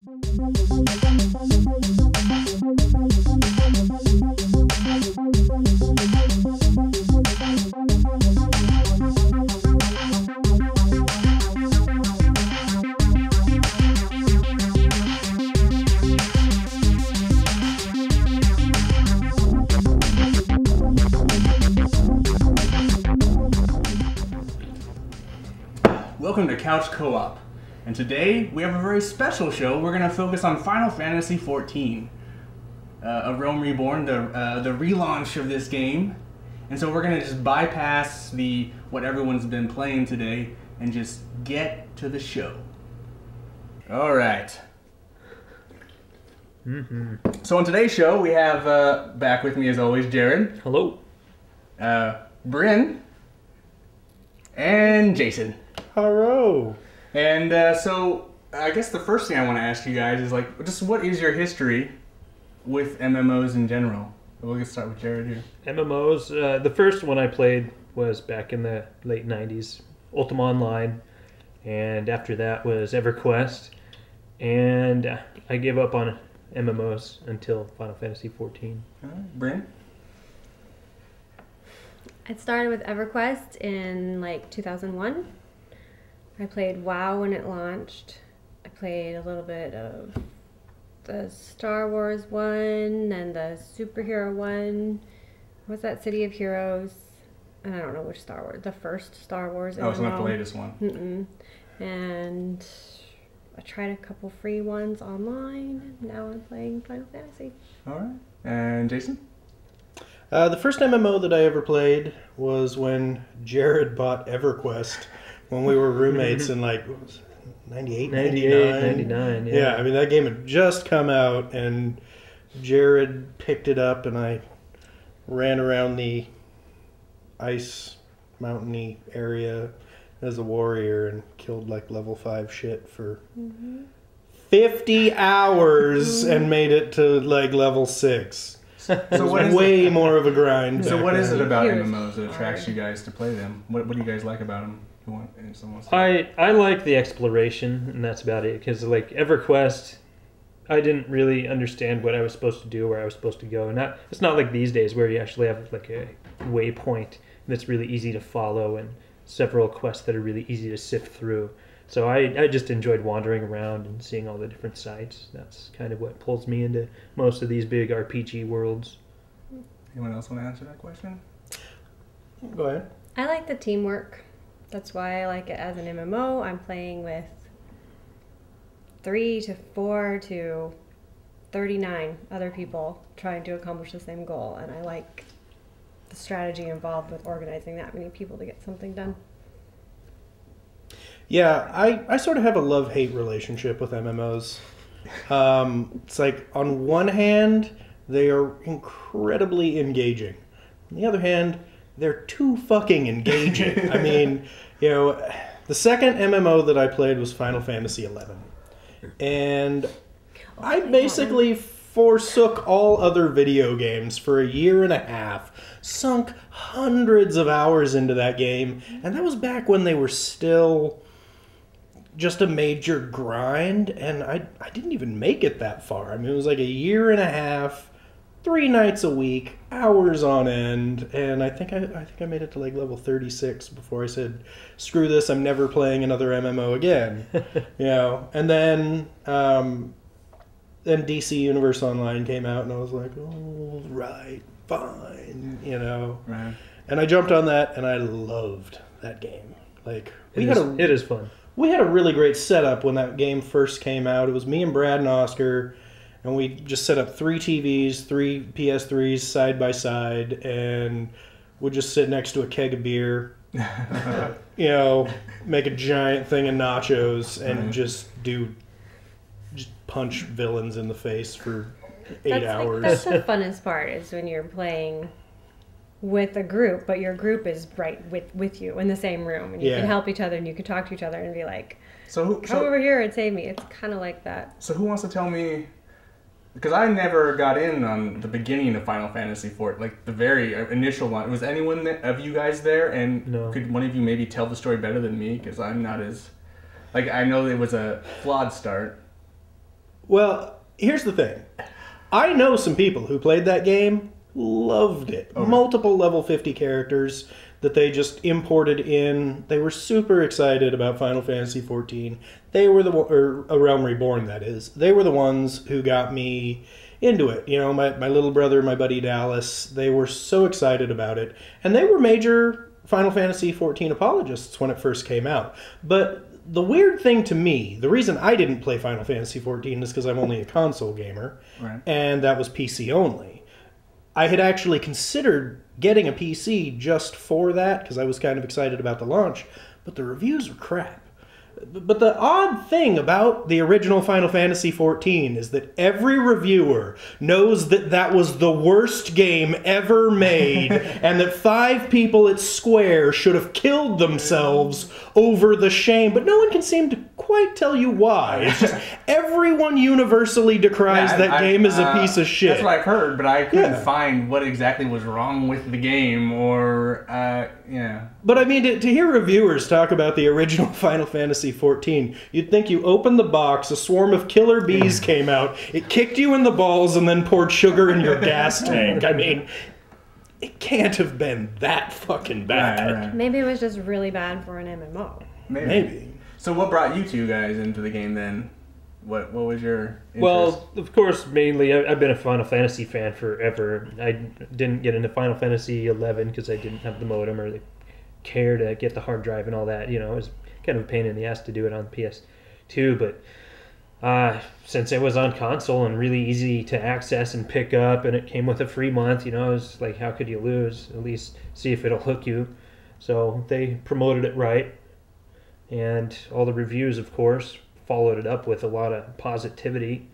Welcome to Couch Co-op, and today we have a very special show. We're going to focus on Final Fantasy XIV, a Realm Reborn, the relaunch of this game. And so we're going to just bypass what everyone's been playing today and just get to the show. All right. So on today's show, we have back with me as always, Jared. Hello. Bryn. And Jason. Hello. And so I guess the first thing I want to ask you guys is just what is your history with MMOs in general? We'll get start with Jared here. MMOs, the first one I played was back in the late 90s, Ultima Online, and after that was EverQuest, and I gave up on MMOs until Final Fantasy XIV. All right. Bryn? It started with EverQuest in like 2001. I played WoW when it launched. I played a little bit of the Star Wars one and the superhero one. What's that? City of Heroes. And I don't know which Star Wars. The first Star Wars. Oh, it's not the latest one. And I tried a couple free ones online. Now I'm playing Final Fantasy. All right. And Jason? The first MMO that I ever played was when Jared bought EverQuest when we were roommates in what was it, 98, 99, yeah. I mean, that game had just come out, and Jared picked it up, and I ran around the ice mountainy area as a warrior and killed level 5 shit for 50 hours and made it to level 6. So what is way more of a grind. So what is it about MMOs that attracts you guys to play them? What do you guys like about them? I like the exploration, and that's about it. Because EverQuest, I didn't really understand what I was supposed to do, where I was supposed to go. And it's not like these days where you actually have a waypoint that's really easy to follow and several quests that are really easy to sift through. So I just enjoyed wandering around and seeing all the different sites. That's kind of what pulls me into most of these big RPG worlds. Anyone else want to answer that question? Go ahead. I like the teamwork. That's why I like it as an MMO. I'm playing with 3 to 4 to 39 other people trying to accomplish the same goal. And I like the strategy involved with organizing that many people to get something done. Yeah, I sort of have a love-hate relationship with MMOs. It's on one hand, they are incredibly engaging. On the other hand, they're too fucking engaging. I mean, the second MMO that I played was Final Fantasy XI. And I basically forsook all other video games for a year and a half, sunk hundreds of hours into that game, and that was back when they were still just a major grind, and I didn't even make it that far. I mean, it was a year and a half, 3 nights a week, hours on end, and I think I made it to level 36 before I said, screw this, I'm never playing another MMO again. And then DC Universe Online came out, and I was like, oh, right, fine, Right. And I jumped on that, and I loved that game. It is fun. We had a really great setup when that game first came out. It was me and Brad and Oscar, and we just set up 3 TVs, 3 PS3s side by side, and we'd just sit next to a keg of beer, make a giant thing of nachos, and just punch villains in the face for 8 hours. That's the funnest part, is when you're playing with a group, but your group is right with you in the same room, and you can help each other, and you can talk to each other and be like, come over here and save me. It's kind of like that. So who wants to tell me, because I never got in on the beginning of Final Fantasy XIV, the very initial one. Was anyone of you guys there? And no. Could one of you maybe tell the story better than me? Because I'm not as... I know it was a flawed start. Well, here's the thing. I know some people who played that game, loved it. Okay. Multiple level 50 characters that they just imported in. They were super excited about Final Fantasy XIV. They were or A Realm Reborn, that is. They were the ones who got me into it. You know, my little brother, my buddy Dallas, they were so excited about it. And they were major Final Fantasy XIV apologists when it first came out. But the weird thing to me, the reason I didn't play Final Fantasy XIV is because I'm only a console gamer, Right. and that was PC only. I had actually considered getting a PC just for that, because I was kind of excited about the launch, but the reviews were crap. But the odd thing about the original Final Fantasy XIV is that every reviewer knows that that was the worst game ever made, and that 5 people at Square should have killed themselves over the shame, but no one can seem to quite tell you why. It's just everyone universally decries that game is a piece of shit. That's what I've heard, but I couldn't Yeah. find what exactly was wrong with the game, or yeah. But I mean, to hear reviewers talk about the original Final Fantasy XIV, you'd think you opened the box, a swarm of killer bees came out, it kicked you in the balls, and then poured sugar in your gas tank. I mean, it can't have been that fucking bad. Right. Maybe it was just really bad for an MMO. Maybe. So what brought you two guys into the game then? What was your interest? Well, of course, mainly I've been a Final Fantasy fan forever. I didn't get into Final Fantasy XI because I didn't have the modem or the care to get the hard drive and all that. You know, it was kind of a pain in the ass to do it on PS2, but since it was on console and really easy to access and pick up, and it came with a free month, you know, it was like, how could you lose? At least see if it'll hook you. So they promoted it right, and all the reviews, of course, followed it up with a lot of positivity.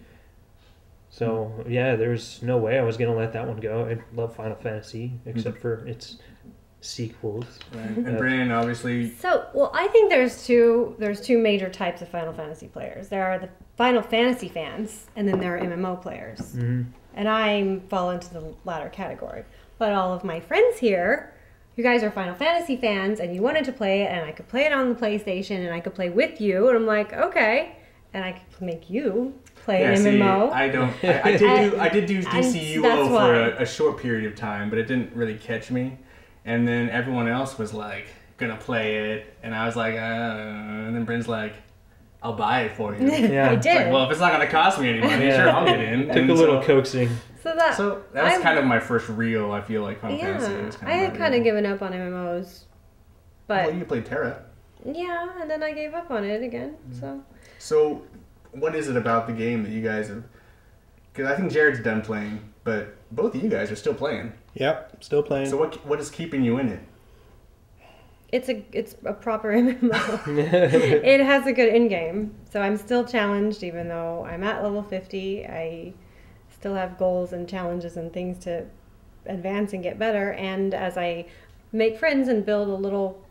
So yeah, there's no way I was gonna let that one go. I love Final Fantasy, except for its sequels. Right. And Brandon, obviously, So, well, I think there's two major types of Final Fantasy players. There are the Final Fantasy fans, and then there are MMO players. Mm-hmm. And I fall into the latter category. But all of my friends here, you guys are Final Fantasy fans, and you wanted to play it, and I could play it on the PlayStation, and I could play with you, and I'm like, okay, and I could make you play an MMO. I did do DCUO that's for why. a short period of time, but it didn't really catch me. And then everyone else was like gonna play it, and I was like, and then Bryn's like, I'll buy it for you. Yeah. I It's did. Like, well, if it's not gonna cost me any money, Yeah. sure, I'll get in. Took And a little coaxing. So that was kind of my first real, I feel like, Final Fantasy. It was I had kind of given up on MMOs, but Well, you played Terra. yeah, and then I gave up on it again. So, what is it about the game that you guys have? Because I think Jared's done playing, but both of you guys are still playing. Yep, still playing. So what is keeping you in it? It's a proper MMO. It has a good end game, so I'm still challenged even though I'm at level 50. I still have goals and challenges and things to advance and get better. And as I make friends and build a little,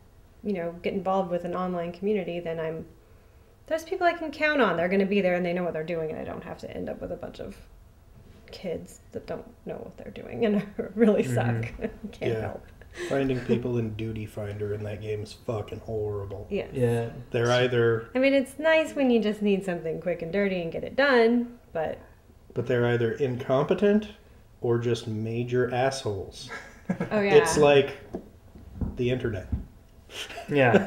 get involved with an online community, then there's people I can count on. They're going to be there and they know what they're doing, and I don't have to end up with a bunch of kids that don't know what they're doing and really suck. Can't help. Finding people in Duty Finder in that game is fucking horrible. Yeah. Yeah. They're either it's nice when you just need something quick and dirty and get it done, but they're either incompetent or just major assholes. oh yeah. It's like the internet. Yeah.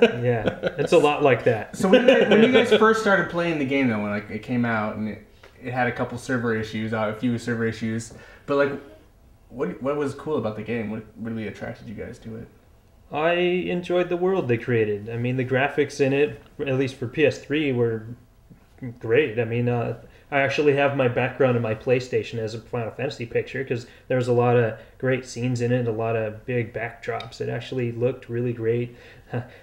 It's a lot like that. So when you guys first started playing the game, though, when it came out and it had a couple server issues, a few server issues, but like, what was cool about the game? What really attracted you guys to it? I enjoyed the world they created. I mean, the graphics in it, at least for PS3, were great. I mean, I actually have my background in my PlayStation as a Final Fantasy picture because there was a lot of great scenes in it, a lot of big backdrops. It actually looked really great.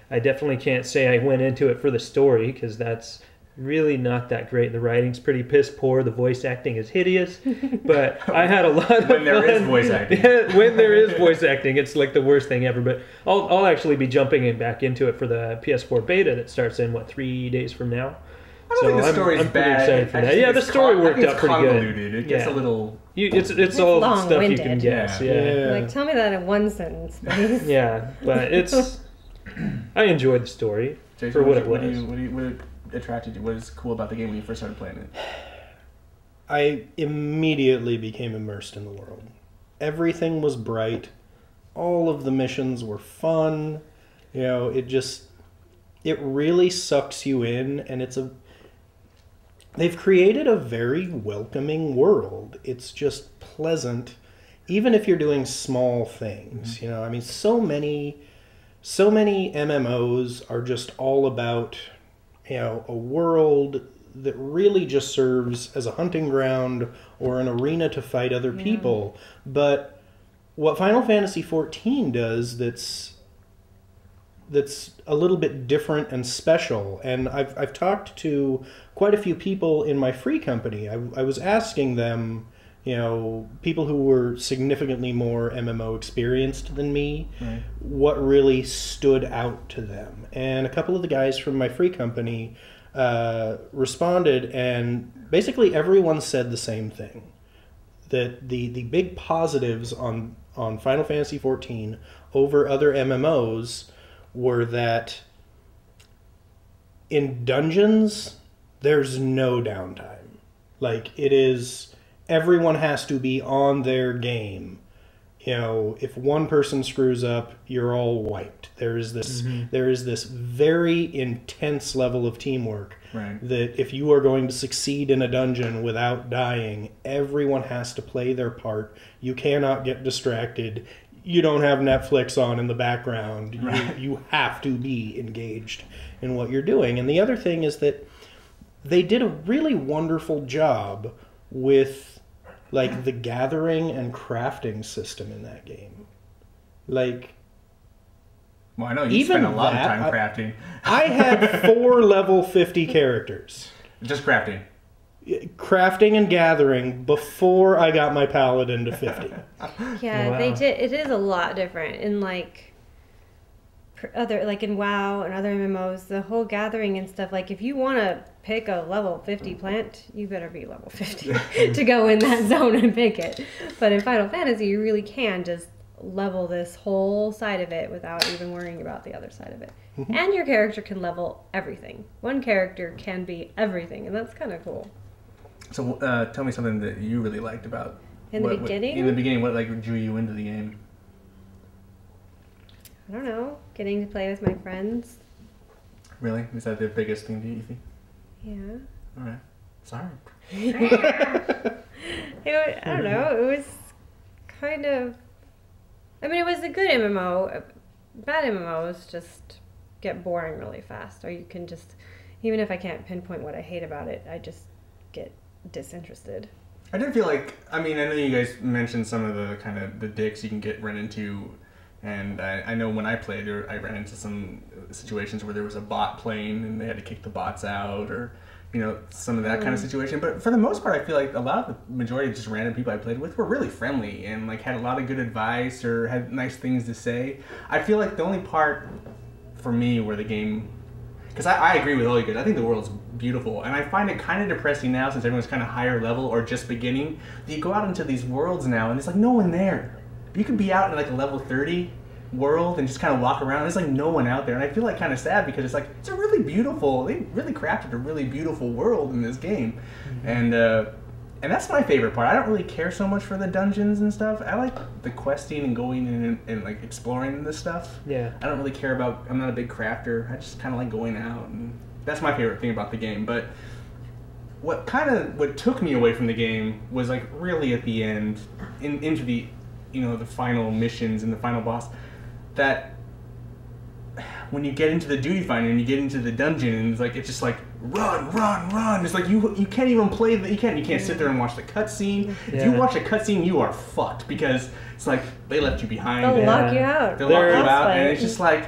I definitely can't say I went into it for the story because that's really not that great. The writing's pretty piss poor. The voice acting is hideous, but I had a lot of When there fun. is voice acting. Yeah, when there is voice acting, it's like the worst thing ever. But I'll actually be jumping back into it for the PS4 beta that starts in 3 days from now. I don't think the story's I'm pretty bad. excited for I that. just Yeah, think the it's story worked I think out it's pretty good. convoluted. It gets a little. It's all the stuff you can long-winded. guess. Yeah. Like, tell me that in one sentence, please. Yeah, but it's. I enjoyed the story Jason, for what it what was. attracted you? What is cool about the game when you first started playing it? I immediately became immersed in the world. Everything was bright. All of the missions were fun. You know, it really sucks you in, and they've created a very welcoming world. It's just pleasant, even if you're doing small things. Mm-hmm. You know, I mean, so many MMOs are just all about, you know, a world that really just serves as a hunting ground or an arena to fight other people. But what Final Fantasy XIV does that's a little bit different and special, and I've talked to quite a few people in my free company. I was asking them, you know, people who were significantly more MMO experienced than me, right, what really stood out to them. And a couple of the guys from my free company responded, and basically everyone said the same thing. That the big positives on Final Fantasy XIV over other MMOs were that in dungeons, there's no downtime. Like, it is, everyone has to be on their game. You know, if one person screws up, you're all wiped. There is this very intense level of teamwork, right, that if you are going to succeed in a dungeon without dying, everyone has to play their part. You cannot get distracted. You don't have Netflix on in the background. Right. You have to be engaged in what you're doing. And the other thing is that they did a really wonderful job with, like, the gathering and crafting system in that game. Like, well, I know you spent a lot of time crafting. I had 4 level 50 characters. Just crafting. Crafting and gathering before I got my paladin to 50. Yeah, wow. They did. It is a lot different in like in WoW and other MMOs. The whole gathering and stuff. Like, if you want to pick a level 50 plant, you better be level 50 to go in that zone and pick it. But in Final Fantasy, you really can just level this whole side of it without even worrying about the other side of it. Mm-hmm. And your character can level everything. One character can be everything, and that's kind of cool. So tell me something that you really liked about in the beginning. In the beginning, what like drew you into the game? I don't know. Getting to play with my friends. Really? Is that the biggest thing, do you think? Yeah. All right. Sorry. I don't know. It was kind of. I mean, it was a good MMO. Bad MMOs just get boring really fast, or you can just, even if I can't pinpoint what I hate about it, I just get disinterested. I did feel like, I mean, I know you guys mentioned some of the kind of the dicks you can run into, and I know when I played, I ran into some situations where there was a bot playing and they had to kick the bots out, or, you know, some of that kind of situation. But for the most part, I feel like a lot of the majority of just random people I played with were really friendly and like had a lot of good advice or had nice things to say. I feel like the only part for me where the game, because I agree with all you guys, I think the world's beautiful, and I find it kind of depressing now since everyone's kind of higher level or just beginning. That you go out into these worlds now and it's like no one there. You could be out in like a level 30 world and just kind of walk around. There's like no one out there, and I feel like kind of sad because it's like it's a really beautiful. They really crafted a really beautiful world in this game, mm-hmm. And that's my favorite part. I don't really care so much for the dungeons and stuff. I like the questing and going in and like exploring this stuff. Yeah. I don't really care about. I'm not a big crafter. I just kind of like going out, and that's my favorite thing about the game. But what took me away from the game was like really at the end, into the, you know, the final missions and the final boss. That when you get into the duty finder and you get into the dungeon and it's just like run. It's like you can't even play you can't sit there and watch the cutscene. Yeah. If you watch a cutscene, you are fucked because it's like they left you behind. They'll lock you out. They'll lock you out, and it's just like,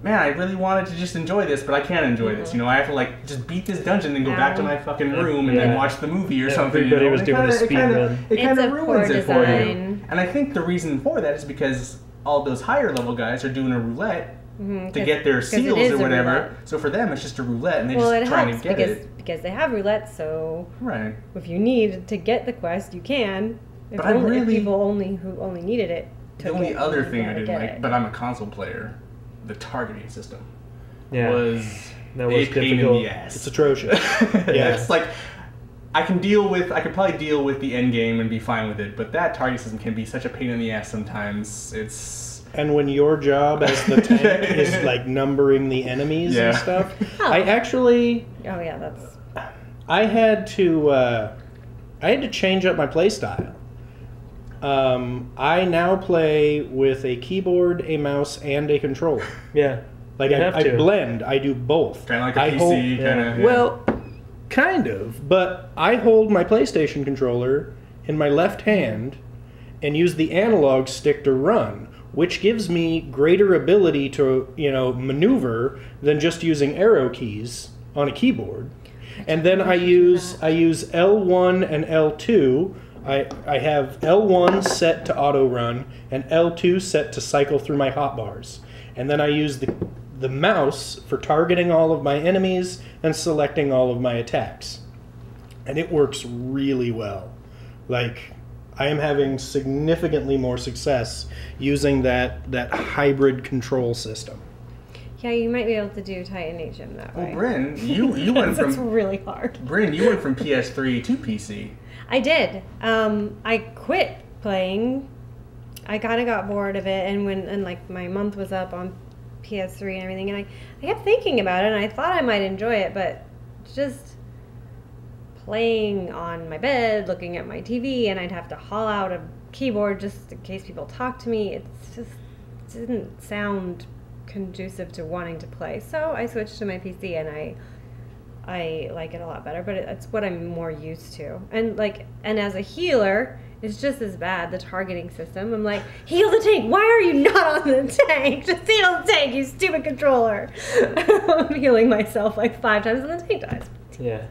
man, I really wanted to just enjoy this, but I can't enjoy this. You know, I have to like just beat this dungeon and go back to my fucking room and then watch the movie or something. Everybody was doing a speed run. It kind of ruins it for you. And I think the reason for that is because all those higher level guys are doing a roulette to get their seals or whatever. So for them, it's just a roulette, and they're just trying to get it. Because they have roulette, so right. If you need to get the quest, you can. If people who only needed it. The only other thing I didn't like, but I'm a console player, the targeting system was a pain in the ass. It's atrocious. Yeah, it's like I could probably deal with the end game and be fine with it, but that target system can be such a pain in the ass sometimes. And when your job as the tank is like numbering the enemies and stuff, Oh. I actually Oh yeah, that's. I had to change up my play style. I now play with a keyboard, a mouse, and a controller. Yeah. Like You have I to. blend. I do both. Kind of like a I PC, kind of. Yeah. Well, kind of, but I hold my PlayStation controller in my left hand and use the analog stick to run, which gives me greater ability to, maneuver than just using arrow keys on a keyboard. And then I use L1 and L2. I have L1 set to auto run and L2 set to cycle through my hotbars. And then I use the mouse for targeting all of my enemies and selecting all of my attacks. And it works really well. Like, I am having significantly more success using that hybrid control system. Yeah, you might be able to do Titan HM that way. Well, Bryn, you went That's from really hard. Bryn, you went from PS3 to PC. I did. I quit playing. I kind of got bored of it, and like my month was up on PS3 and everything, and I kept thinking about it, and I thought I might enjoy it, but just playing on my bed, looking at my TV, and I'd have to haul out a keyboard just in case people talk to me. It didn't sound conducive to wanting to play. So I switched to my PC, and I like it a lot better, but it's what I'm more used to. And as a healer, it's just as bad, the targeting system. I'm like, heal the tank. Why are you not on the tank? Just heal the tank, you stupid controller. I'm healing myself like 5 times and the tank dies. Yeah.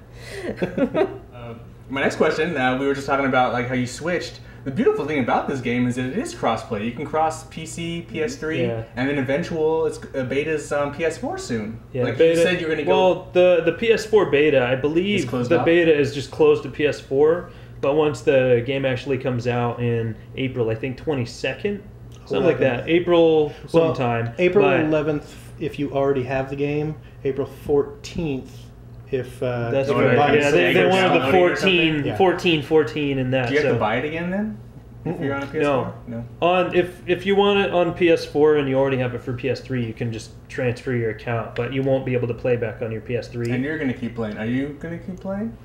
My next question, we were just talking about like how you switched. The beautiful thing about this game is that it is crossplay. You can cross PC, PS3, and then beta's on PS4 soon. Yeah, like beta, you said, you're going to go. Well, the PS4 beta, I believe the beta is just closed to PS4. But once the game actually comes out in April, I think 22nd, something like that. April sometime. Well, April 11th if you already have the game. April 14th if that's if you right. buy it. Yeah, they wanted the 14, and that. Do you have to buy it again then? If you're on a PS4? No. If you want it on PS4 and you already have it for PS3, you can just transfer your account, but you won't be able to play back on your PS3. And you're going to keep playing. Are you going to keep playing?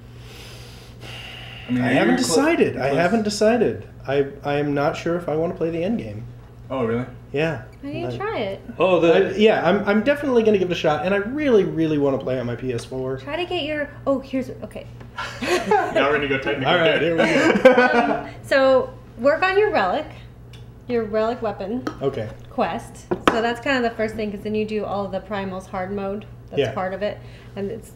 I mean, I haven't decided. I am not sure if I want to play the end game. Oh, really? Yeah. Why don't you try it? Oh, I'm definitely going to give it a shot, and I really, really want to play on my PS4. Try to get your... Oh, here's... Okay. Now we're going to go technical. All right, here we go. So, work on your relic weapon Okay. quest. So that's kind of the first thing, because then you do all of the primals hard mode. That's part of it. And it's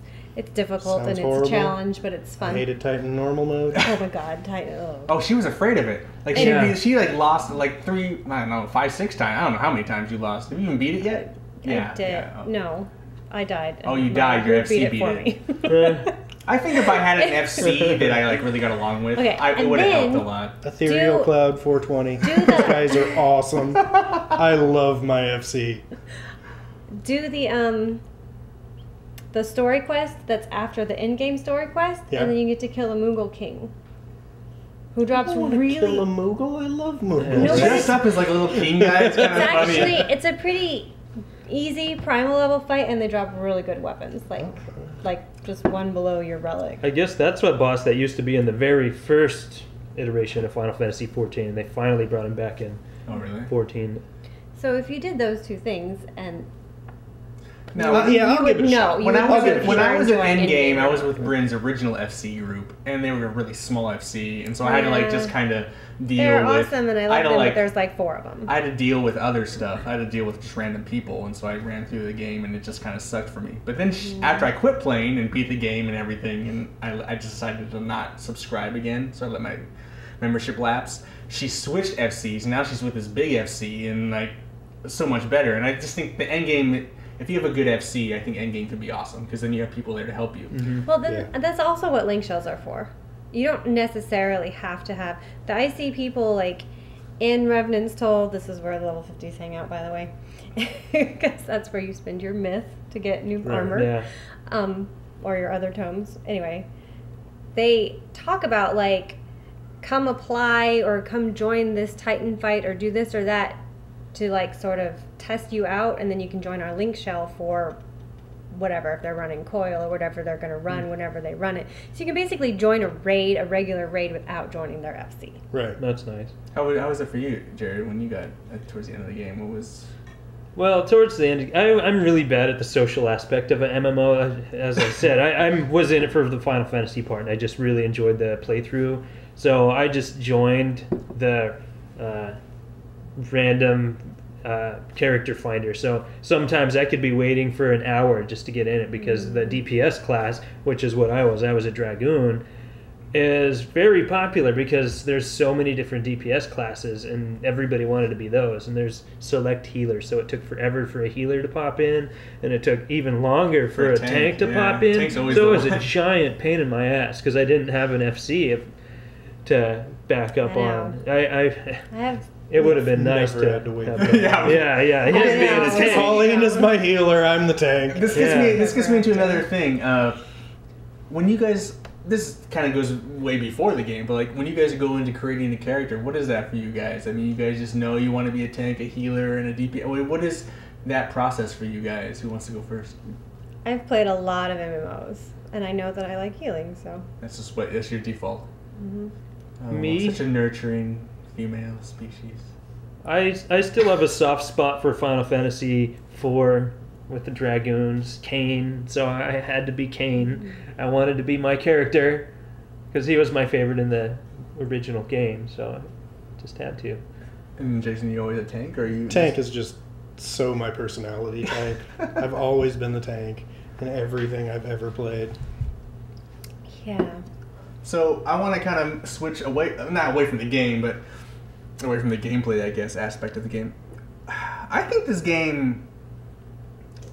difficult. Sounds and it's horrible. a challenge, but it's fun. I hated Titan normal mode. Oh my god, Titan. Oh, she was afraid of it. Like she lost like 5, 6 times. I don't know how many times you lost. Have you even beat it yet? I did. Yeah. No, I died. Oh, you died. Your FC beat it for me. I think if I had an FC that I really got along with, it would have helped a lot. Ethereal Cloud 420. These guys are awesome. I love my FC. Do the story quest that's after the in-game story quest, and then you get to kill a Moogle king. Who drops really... kill a Moogle? I love Moogles. No, Dressed up as like a little king guy. It's kind of funny. It's a pretty easy primal level fight, and they drop really good weapons, like just one below your relic. I guess that's what boss that used to be in the very first iteration of Final Fantasy XIV, and they finally brought him back in. Oh, really? 14. So if you did those 2 things, and I'll give it a shot. When I was in Endgame, I was with Bryn's original FC group, and they were a really small FC, and so I had to just kind of deal with... They're awesome, and I love them, but there's 4 of them. I had to deal with other stuff. I had to deal with just random people, and so I ran through the game, and it just kind of sucked for me. But then after I quit playing and beat the game and everything, and I just decided to not subscribe again, so I let my membership lapse. She switched FCs, and now she's with this big FC, and so much better. And I just think the endgame... If you have a good FC, I think endgame could be awesome, because then you have people there to help you. Mm-hmm. Well, that's also what link shells are for. You don't necessarily have to have... I see people, in Revenant's Toll, this is where the level 50s hang out, by the way, because that's where you spend your myth to get new armor, Yeah. or your other tomes. Anyway, they talk about like, come apply or come join this Titan fight or do this or that to like sort of test you out, and then you can join our link shell for whatever, if they're running coil or whatever they're going to run whenever they run it. So you can basically join a regular raid without joining their FC. Right. That's nice. How was it for you, Jared, when you got towards the end of the game? What was... Well, towards the end, I'm really bad at the social aspect of an MMO. As I said, I was in it for the Final Fantasy part, and I just really enjoyed the playthrough. So I just joined the random character finder. So sometimes I could be waiting for an hour just to get in it because the DPS class, which is what I was a Dragoon, is very popular because there's so many different DPS classes and everybody wanted to be those, and there's select healers, so it took forever for a healer to pop in, and it took even longer for a tank to pop in. So it was a giant pain in my ass because I didn't have an FC to back up on. I have. It would have been nice to had to wait. Yeah. Pauline is my healer. I'm the tank. This gets me into another thing. When you guys, this kind of goes way before the game, but like when you guys go into creating a character, what is that for you guys? I mean, you guys just know you want to be a tank, a healer, and a DP. What is that process for you guys? Who wants to go first? I've played a lot of MMOs, and I know that I like healing, so. That's your default. Mm-hmm. Oh, Me? Such a nurturing female species. I still have a soft spot for Final Fantasy IV with the Dragoons, Kain, so I had to be Kain. I wanted to be my character because he was my favorite in the original game, so I just had to. And Jason, you always a tank, or are you... Tank is just so my personality type. I've always been the tank in everything I've ever played. Yeah. So I want to kind of switch away, not away from the game, but away from the gameplay, I guess, aspect of the game. I think this game,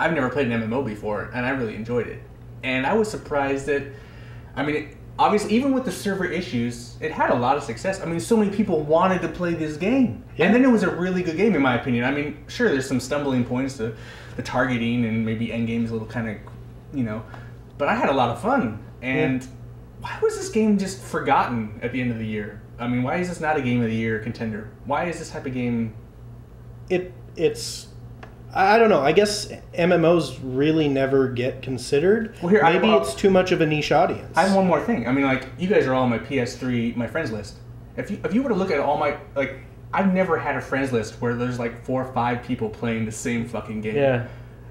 I've never played an MMO before, and I really enjoyed it. And I was surprised that, I mean, obviously, even with the server issues, it had a lot of success. I mean, so many people wanted to play this game. Yeah. And then it was a really good game, in my opinion. I mean, sure, there's some stumbling points to the targeting, and maybe endgame is a little kind of, but I had a lot of fun. And why was this game just forgotten at the end of the year? I mean, why is this not a Game of the Year contender? Why is this type of game... It's... I don't know. I guess MMOs really never get considered. Well, here, maybe it's too much of a niche audience. I have one more thing. I mean, like, you guys are all on my PS3, my friends list. If you were to look at all my... Like, I've never had a friends list where there's like 4 or 5 people playing the same fucking game. Yeah.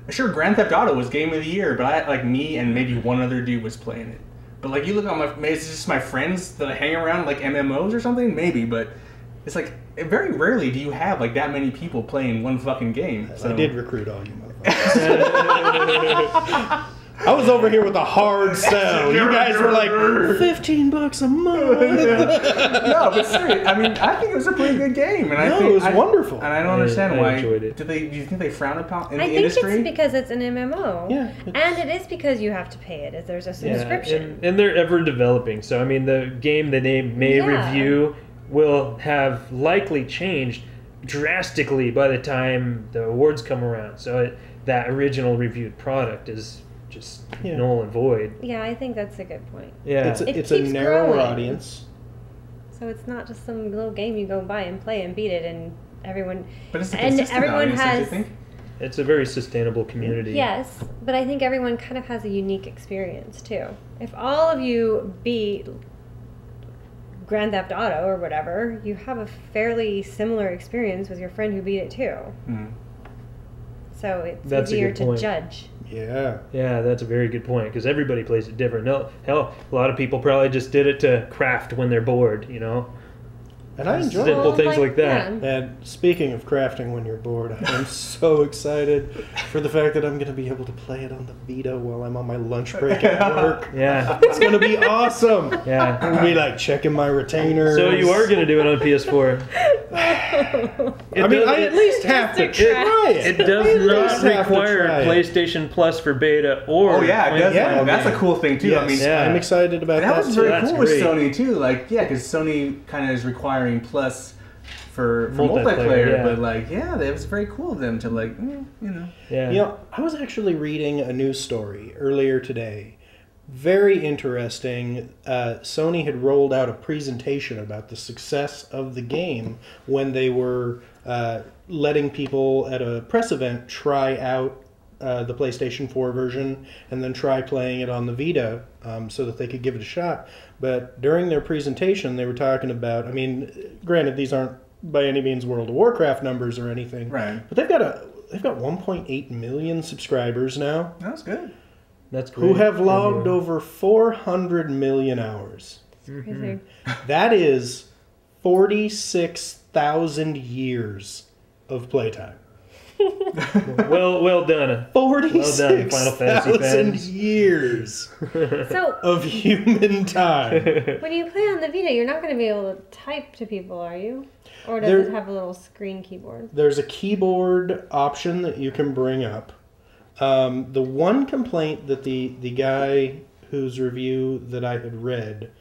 Sure, Grand Theft Auto was Game of the Year, but me and maybe one other dude was playing it. But like, you look on maybe it's just my friends that I hang around, like MMOs or something, maybe. But it's like very rarely do you have like that many people playing one fucking game. So. I did recruit all you motherfuckers. I was over here with a hard sell. You guys were like $15 a month. No, but seriously, I mean, I think it was a pretty good game, and it was wonderful. And I don't understand why. Enjoyed it. Do you think they frown upon in the industry? industry? I think it's because it's an MMO. Yeah, and it is because you have to pay it. As there's a subscription. And they're ever developing. So I mean, the game that they may review will have likely changed drastically by the time the awards come around. So that original reviewed product is just null and void. Yeah, I think that's a good point. Yeah, it's a narrower audience. So it's not just some little game you go buy and play and beat it, and everyone. But it's a consistent audience, don't you think? It's a very sustainable community. Yes, but I think everyone kind of has a unique experience too. If all of you beat Grand Theft Auto or whatever, you have a fairly similar experience with your friend who beat it too. Mm. So it's easier to judge. Yeah. Yeah, that's a very good point, because everybody plays it different. No, hell, a lot of people probably just did it to craft when they're bored, And I enjoy simple things like that. And speaking of crafting when you're bored, I'm so excited for the fact that I'm going to be able to play it on the Vita while I'm on my lunch break at work. Yeah. It's going to be awesome. Yeah. I'm going to be like checking my retainers. So you are going to do it on PS4. I at least have to try it. It does not require PlayStation Plus for beta or... Oh, yeah, it does. Yeah, that's a cool thing, too. Yes, I mean, I'm excited about that. That was very cool with great. Sony, too. Like, yeah, because Sony kind of is requiring Plus for Multiplayer, but like, it was very cool of them to like, Yeah. I was actually reading a news story earlier today very interesting. Sony had rolled out a presentation about the success of the game when they were letting people at a press event try out the PlayStation 4 version and then try playing it on the Vita so that they could give it a shot. But during their presentation, they were talking about, I mean, granted, these aren't by any means World of Warcraft numbers or anything, Right. but they've got 1.8 million subscribers now. That's good. That's great. Who have logged over 400 million hours. Crazy. That is 46,000 years of playtime. Well done. Well done, Final Fantasy 46,000 fans. years So of human time. when you play on the Vita, you're not going to be able to type to people, are you? Or does There- it have a little screen keyboard? There's a keyboard option that you can bring up. The one complaint that the guy whose review that I had read,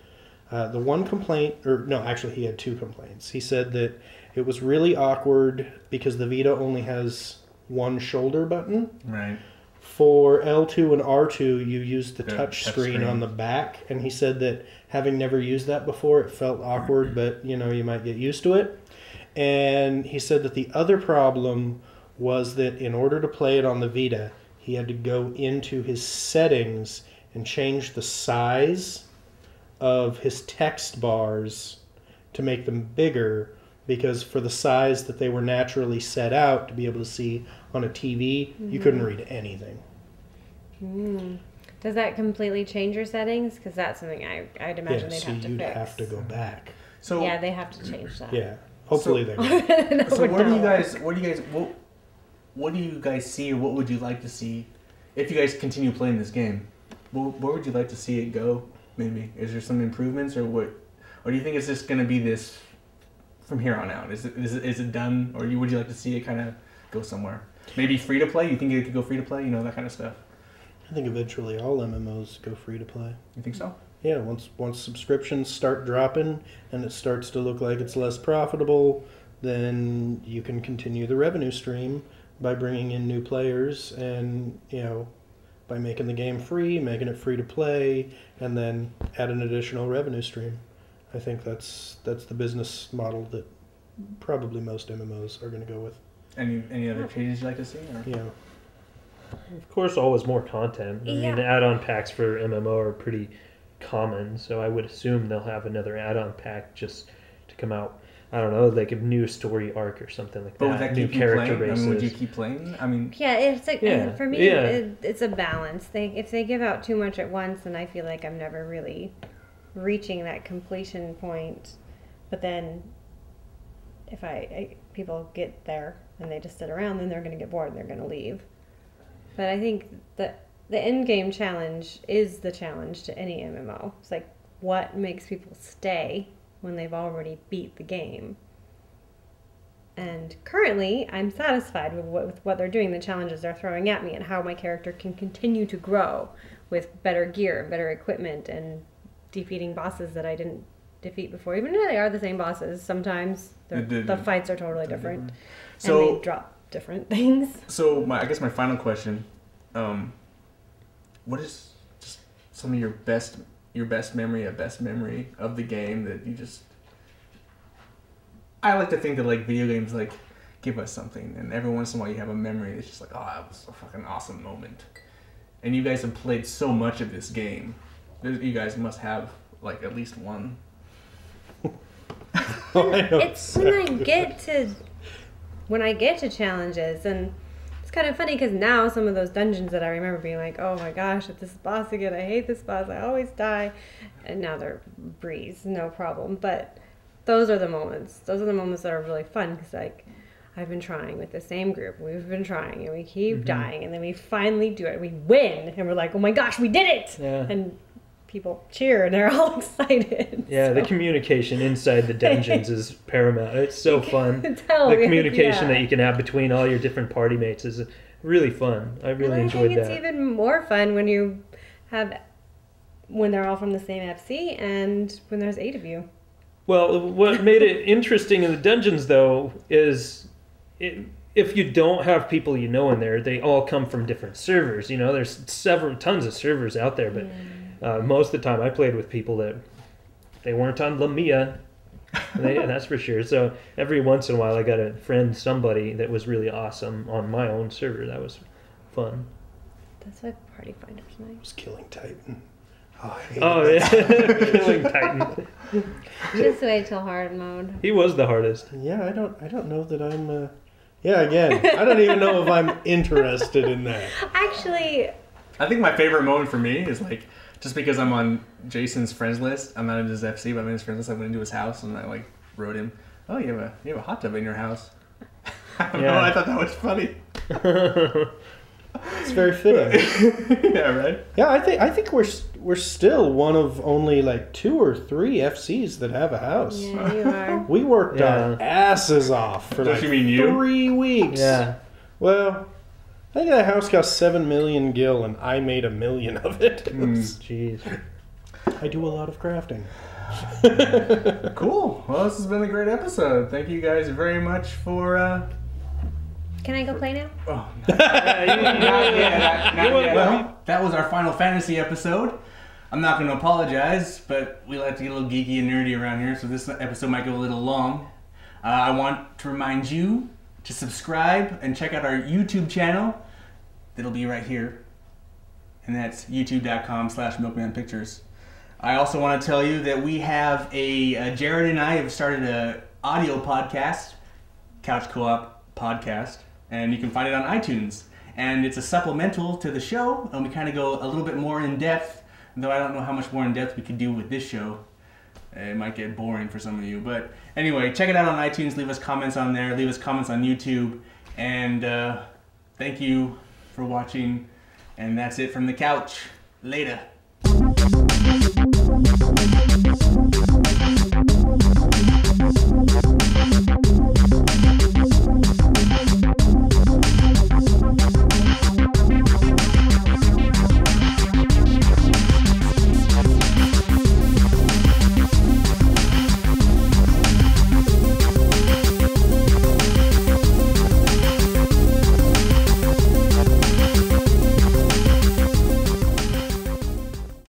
the one complaint, or no, actually he had two complaints. He said that it was really awkward because the Vita only has one shoulder button. Right. For L2 and R2, you use the The touch touch screen screen. on the back, and he said that having never used that before, it felt awkward, but you know, you might get used to it. And he said that the other problem was that in order to play it on the Vita, he had to go into his settings and change the size of his text bars to make them bigger, because for the size that they were naturally set out to be able to see on a TV, you couldn't read anything. Does that completely change your settings? Because that's something I'd imagine Yeah, they'd so have to you'd fix. have to go back. So Yeah, they have to change that. Yeah, hopefully they will. So what do you guys what do you guys see, or what would you like to see if you guys continue playing this game? Where would you like to see it go? Maybe is there some improvements, or what, or do you think it's just going to be this from here on out? Is it done, or would you like to see it kind of go somewhere? Maybe free to play. You think it could go free to play? You know, that kind of stuff. I think eventually all MMOs go free to play. You think so? Yeah, once subscriptions start dropping and it starts to look like it's less profitable, then you can continue the revenue stream by bringing in new players and, you know, by making the game free, making it free to play, and then add an additional revenue stream. I think that's the business model that probably most MMOs are going to go with. Any other changes you'd like to see? Or? Yeah. Of course, always more content. I mean, add-on packs for MMO are pretty common, so I would assume they'll have another add-on pack just to come out. I don't know, like a new story arc or something like But that. would that New keep you character playing? races. I mean, would you keep playing? I mean, Yeah, it's like Yeah, for me, yeah. it's a balance. If they give out too much at once, then I feel like I'm never really reaching that completion point. But then, if people get there and they just sit around, then they're going to get bored and they're going to leave. But I think that the end game challenge is the challenge to any MMO. It's like, what makes people stay when they've already beat the game? And currently, I'm satisfied with what they're doing, the challenges they're throwing at me, and how my character can continue to grow with better gear, better equipment, and defeating bosses that I didn't defeat before. Even though they are the same bosses, sometimes the fights are totally different, So- and they drop different things. so I guess my final question, what is just some of your best memory of the game that you just... I like to think that like video games like give us something, and every once in a while you have a memory that's just like, oh, that was a fucking awesome moment. And you guys have played so much of this game. You guys must have like at least one. It's when I get to challenges, and it's kind of funny because now some of those dungeons that I remember being like, oh my gosh, it's this boss again, I hate this boss, I always die, and now they're breeze, no problem. But those are the moments that are really fun, because like I've been trying with the same group, we've been trying, and we keep dying, and then we finally do it, we win, and we're like, oh my gosh, we did it. Yeah. And people cheer and they're all excited. Yeah, the communication inside the dungeons is paramount. It's so fun. Tell The me, communication yeah. that you can have between all your different party mates is really fun. I really And enjoyed I think that. it's even more fun when they're all from the same FC and when there's 8 of you. Well, what made it interesting in the dungeons, though, is if you don't have people you know in there, they all come from different servers. You know, there's tons of servers out there, but Most of the time, I played with people that they weren't on Lamia. That's for sure. So every once in a while, I got to friend somebody that was really awesome on my own server. That was fun. That's what Party Finder's nice. was Killing Titan. Oh, I hate Yeah, Killing Titan. Just wait till hard mode. He was the hardest. Yeah, I don't know that I'm. Yeah, again, I don't even know if I'm interested in that. Actually, I think my favorite moment for me is like just because I'm on Jason's friends list. I'm not in his FC, but I'm in his friends list. I went into his house and I like wrote him, "Oh, you have a hot tub in your house." I don't know. I thought that was funny. It's very fitting. Yeah, right. Yeah, I think we're still one of only like 2 or 3 FCs that have a house. yeah, you are. We worked our asses off for Don't like you mean you? 3 weeks. Yeah. Well, I think that house cost 7 million gil, and I made 1 million of it. Jeez. I do a lot of crafting. Cool. Well, this has been a great episode. Thank you guys very much for. Can I go play now? Oh, Not yet. Well, that was our Final Fantasy episode. I'm not going to apologize, but we like to get a little geeky and nerdy around here, so this episode might go a little long. I want to remind you to subscribe and check out our YouTube channel. It'll be right here. And that's youtube.com/MilkManPictures. I also want to tell you that we have Jared and I have started an audio podcast, Couch Co-op Podcast, and you can find it on iTunes. And it's a supplemental to the show, and we kind of go a little bit more in depth, though I don't know how much more in depth we could do with this show. It might get boring for some of you, but anyway, check it out on iTunes. Leave us comments on there. Leave us comments on YouTube, and thank you for watching. And that's it from the couch. Later.